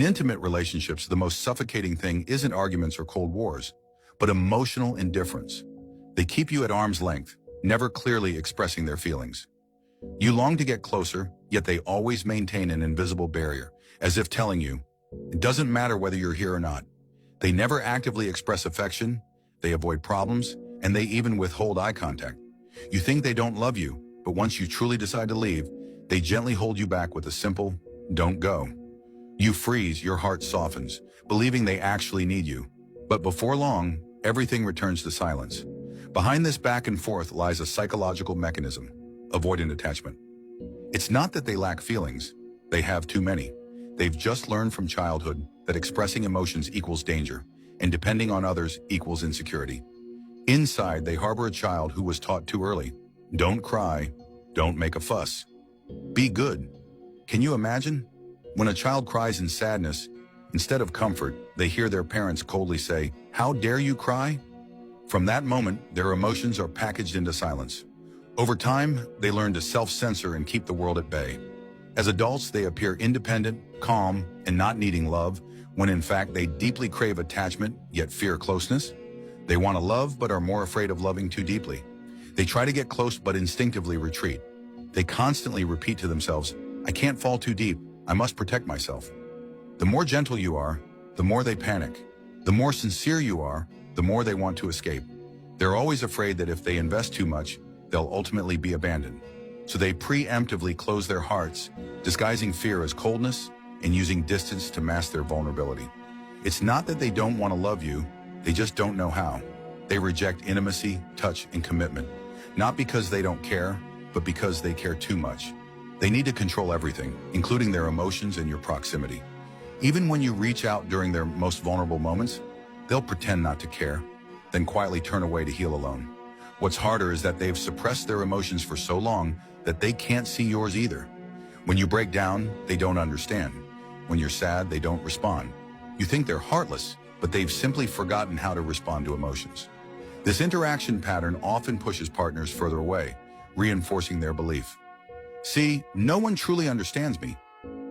intimate relationships, the most suffocating thing isn't arguments or cold wars, but emotional indifference. They keep you at arm's length, never clearly expressing their feelings. You long to get closer, yet they always maintain an invisible barrier, as if telling you, it doesn't matter whether you're here or not. They never actively express affection, they avoid problems, and they even withhold eye contact. You think they don't love you, but once you truly decide to leave, they gently hold you back with a simple, don't go. You freeze, your heart softens, believing they actually need you. But before long, everything returns to silence. Behind this back and forth lies a psychological mechanism, avoidant attachment. It's not that they lack feelings, they have too many. They've just learned from childhood that expressing emotions equals danger, and depending on others equals insecurity. Inside, they harbor a child who was taught too early, don't cry, don't make a fuss, be good. Can you imagine? When a child cries in sadness, instead of comfort, they hear their parents coldly say, how dare you cry? From that moment, their emotions are packaged into silence. Over time, they learn to self-censor and keep the world at bay. As adults, they appear independent, calm, and not needing love, when in fact they deeply crave attachment, yet fear closeness. They want to love, but are more afraid of loving too deeply. They try to get close, but instinctively retreat. They constantly repeat to themselves, I can't fall too deep, I must protect myself. The more gentle you are, the more they panic. The more sincere you are, the more they want to escape. They're always afraid that if they invest too much, they'll ultimately be abandoned. So they preemptively close their hearts, disguising fear as coldness and using distance to mask their vulnerability. It's not that they don't want to love you, they just don't know how. They reject intimacy, touch, and commitment, not because they don't care, but because they care too much. They need to control everything, including their emotions and your proximity. Even when you reach out during their most vulnerable moments, they'll pretend not to care, then quietly turn away to heal alone. What's harder is that they've suppressed their emotions for so long that they can't see yours either. When you break down, they don't understand. When you're sad, they don't respond. You think they're heartless, but they've simply forgotten how to respond to emotions. This interaction pattern often pushes partners further away, reinforcing their belief. See, no one truly understands me.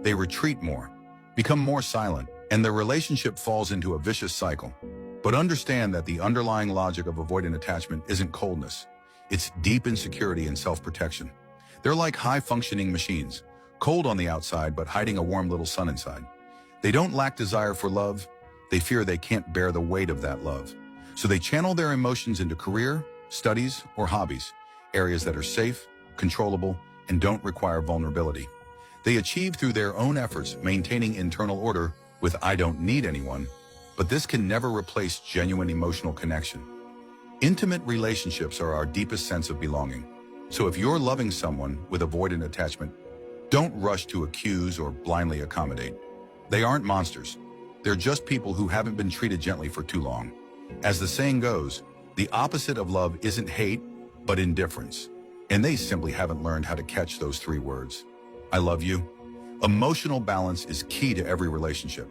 They retreat more, become more silent, and their relationship falls into a vicious cycle. But understand that the underlying logic of avoidant attachment isn't coldness. It's deep insecurity and self-protection. They're like high-functioning machines, cold on the outside but hiding a warm little sun inside. They don't lack desire for love. They fear they can't bear the weight of that love. So they channel their emotions into career, studies, or hobbies, areas that are safe, controllable, and don't require vulnerability. They achieve through their own efforts, maintaining internal order with I don't need anyone, but this can never replace genuine emotional connection. Intimate relationships are our deepest sense of belonging. So if you're loving someone with avoidant attachment, don't rush to accuse or blindly accommodate. They aren't monsters. They're just people who haven't been treated gently for too long. As the saying goes, the opposite of love isn't hate, but indifference. And they simply haven't learned how to catch those three words. I love you. Emotional balance is key to every relationship.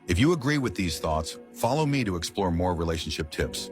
If you agree with these thoughts, follow me to explore more relationship tips,